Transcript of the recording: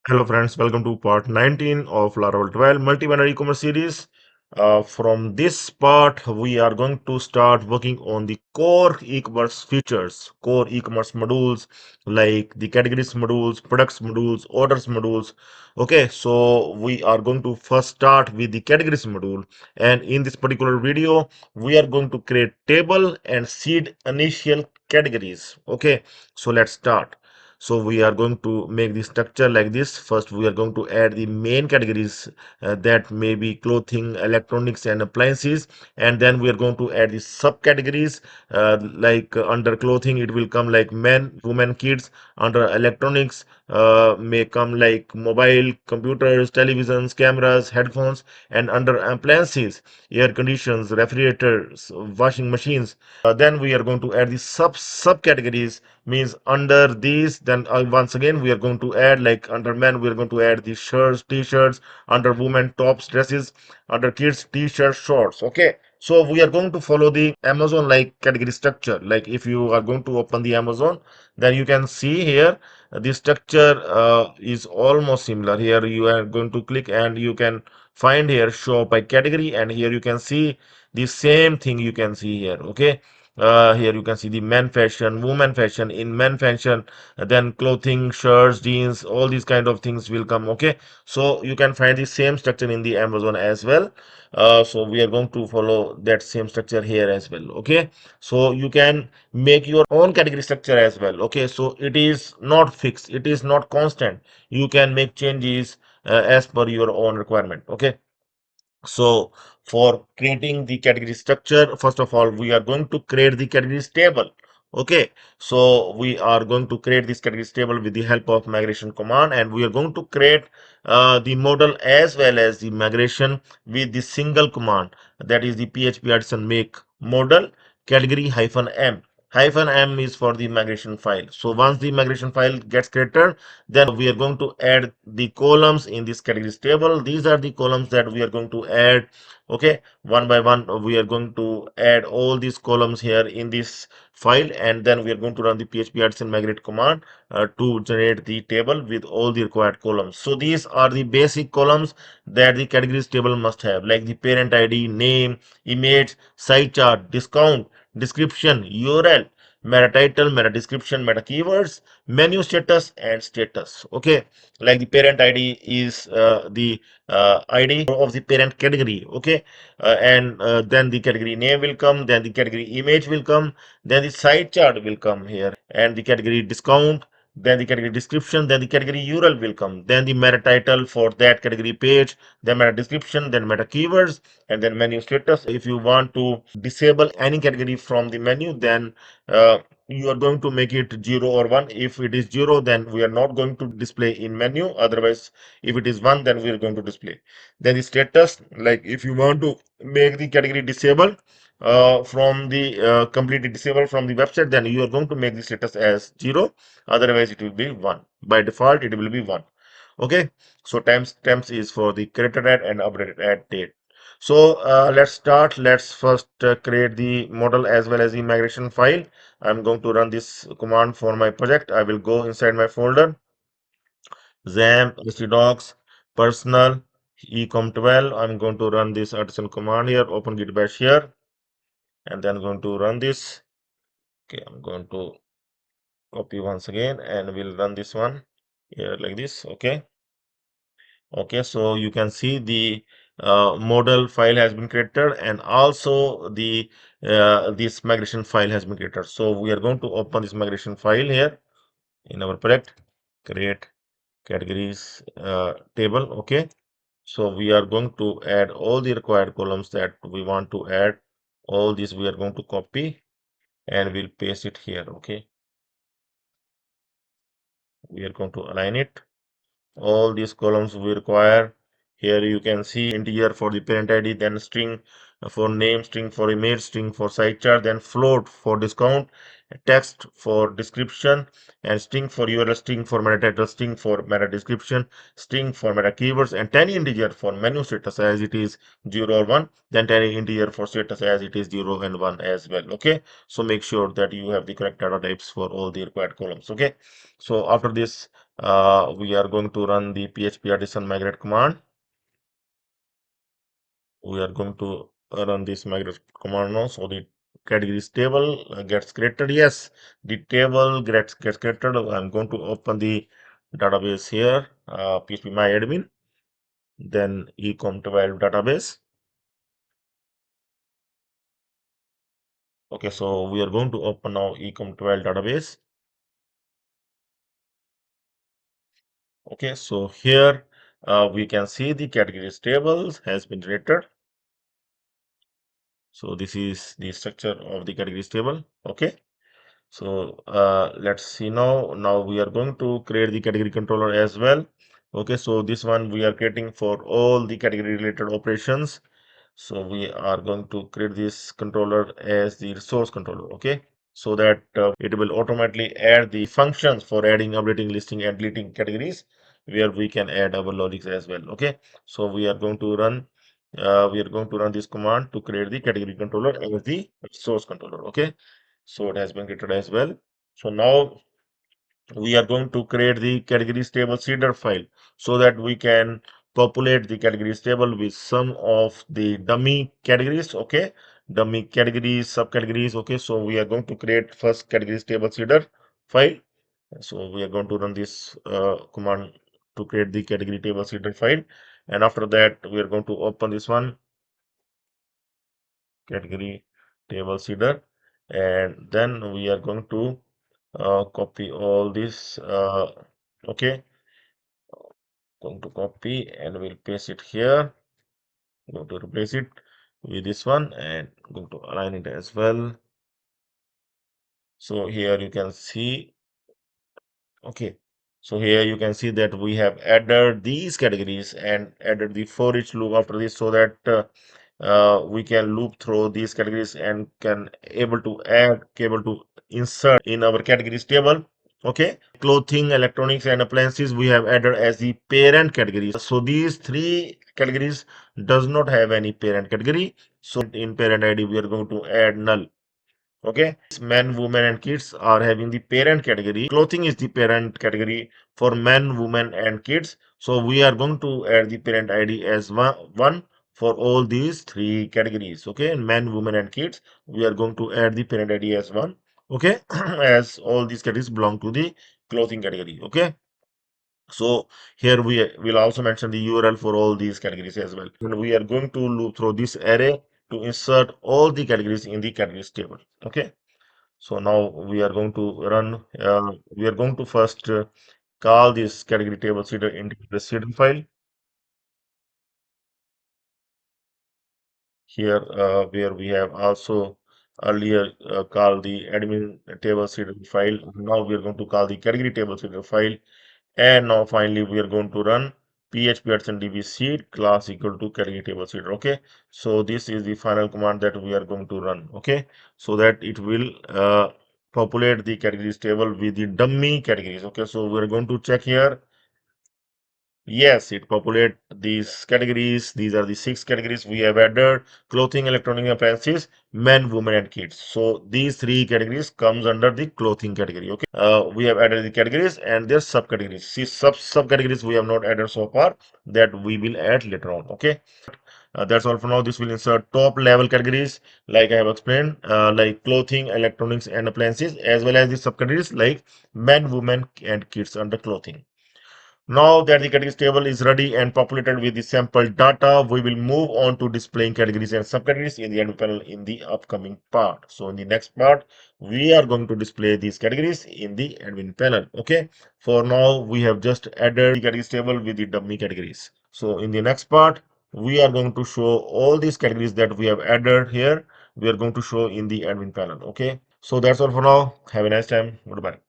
Hello friends, welcome to part 19 of Laravel 12 multi-banner e-commerce series. From this part, we are going to start working on the core e-commerce features, core e-commerce modules like the categories modules, products modules, orders modules. Okay, so we are going to first start with the categories module, and in this particular video, we are going to create table and seed initial categories. Okay, so let's start. So we are going to make the structure like this. First, we are going to add the main categories that may be clothing, electronics, and appliances. And then we are going to add the subcategories under clothing, it will come like men, women, kids. Under electronics, may come like mobile, computers, televisions, cameras, headphones. And under appliances, air conditions, refrigerators, washing machines. Then we are going to add the subcategories means under these. Then once again we are going to add, like under men we are going to add the shirts, t-shirts. Under women, tops, dresses. Under kids, t-shirts, shorts. Okay, so we are going to follow the Amazon like category structure. Like if you are going to open the Amazon, then you can see here the structure is almost similar. Here you are going to click and you can find here show by category, and here you can see the same thing you can see here. Okay, here you can see the men fashion, woman fashion. In men fashion, then clothing, shirts, jeans, all these kind of things will come. Okay, so you can find the same structure in the Amazon as well. So we are going to follow that same structure here as well. Okay, so you can make your own category structure as well. Okay, so it is not fixed, it is not constant. You can make changes as per your own requirement. Okay, so for creating the category structure, first of all, we are going to create the categories table. Okay, so we are going to create this categories table with the help of migration command, and we are going to create the model as well as the migration with the single command, that is the PHP artisan make model category -m. -m is for the migration file. So once the migration file gets created, then we are going to add the columns in this categories table. These are the columns that we are going to add. Okay, one by one we are going to add all these columns here in this file, and then we are going to run the php artisan migrate command to generate the table with all the required columns. So these are the basic columns that the categories table must have, like the parent id, name, image, site chart, discount, description, url, meta title, meta description, meta keywords, menu status, and status. Okay, like the parent id is the id of the parent category. Okay, and then the category name will come, then the category image will come, then the site chart will come here, and the category discount, then the category description, then the category url will come, then the meta title for that category page, then meta description, then meta keywords, and then menu status. If you want to disable any category from the menu, then you are going to make it 0 or 1. If it is 0, then we are not going to display in menu. Otherwise, if it is 1, then we are going to display. Then the status, like if you want to make the category disabled from the completely disabled from the website, then you are going to make the status as 0. Otherwise, it will be 1. By default, it will be 1. Okay, so temps is for the created at and updated at date. So let's start. Let's first create the model as well as the migration file. I'm going to run this command for my project. I will go inside my folder, XAMPP, htdocs, personal, ecom12. I'm going to run this artisan command here, open git bash here, and then going to run this. Okay, I'm going to copy once again and we'll run this one here like this. Okay. Okay, so you can see the model file has been created, and also the this migration file has been created. So we are going to open this migration file here in our project, create categories table. Okay, so we are going to add all the required columns that we want to add. All these we are going to copy and we'll paste it here. Okay, we are going to align it. All these columns we require. Here you can see integer for the parent id, then string for name, string for image, string for site chart, then float for discount, text for description, and string for url, string for meta title, string for meta description, string for meta keywords, and tiny integer for menu status as it is 0 or 1, then tiny integer for status as it is 0 and 1 as well. Okay, so make sure that you have the correct data types for all the required columns. Okay, so after this we are going to run the php artisan migrate command. We are going to run this migrate command now. So the categories table gets created. Yes, the table gets created. I'm going to open the database here, php my admin, then ecom12 database. Okay, so we are going to open now ecom12 database. Okay, so here we can see the categories tables has been generated. So this is the structure of the categories table. Okay, so let's see now. Now we are going to create the category controller as well. Okay, so this one we are creating for all the category related operations. So we are going to create this controller as the resource controller. Okay, so that it will automatically add the functions for adding, updating, listing, and deleting categories, where we can add our logics as well. Okay, so we are going to run this command to create the category controller as the source controller. Okay, so it has been created as well. So now we are going to create the categories table seeder file so that we can populate the categories table with some of the dummy categories. Okay, dummy categories, subcategories. Okay, so we are going to create first categories table seeder file. So we are going to run this command to create the category table seeder file, and after that we are going to open this one, category table seeder, and then we are going to copy all this. Okay, going to copy and we'll paste it here. Going to replace it with this one and going to align it as well. So here you can see. Okay, so here you can see that we have added these categories and added the for each loop after this, so that we can loop through these categories and can able to insert in our categories table. Okay, clothing, electronics, and appliances we have added as the parent categories. So these three categories does not have any parent category. So in parent ID we are going to add null. Okay, men, women, and kids are having the parent category. Clothing is the parent category for men, women, and kids. So we are going to add the parent ID as one for all these three categories. Okay, men, women, and kids. We are going to add the parent ID as one. Okay, as all these categories belong to the clothing category. Okay, so here we will also mention the URL for all these categories as well. And we are going to loop through this array to insert all the categories in the categories table. Okay. So now we are going to run, we are going to first call this category table seeder into the seeder file here, where we have also earlier called the admin table seeder file. Now we are going to call the category table seeder file. And now finally we are going to run php artisan db seed class equal to category table seeder. Okay, so this is the final command that we are going to run. Okay, so that it will populate the categories table with the dummy categories. Okay, so we are going to check here. Yes, it populate these categories. These are the six categories we have added: clothing, electronic appliances, men, women, and kids. So these three categories comes under the clothing category. Okay, we have added the categories and their subcategories. See, subcategories we have not added so far, that we will add later on. Okay, that's all for now. This will insert top level categories like I have explained, like clothing, electronics, and appliances, as well as the subcategories like men, women, and kids under clothing. Now that the categories table is ready and populated with the sample data, we will move on to displaying categories and subcategories in the admin panel in the upcoming part. So in the next part, we are going to display these categories in the admin panel. Okay. For now, we have just added the categories table with the dummy categories. So in the next part, we are going to show all these categories that we have added here. We are going to show in the admin panel. Okay. So that's all for now. Have a nice time. Goodbye.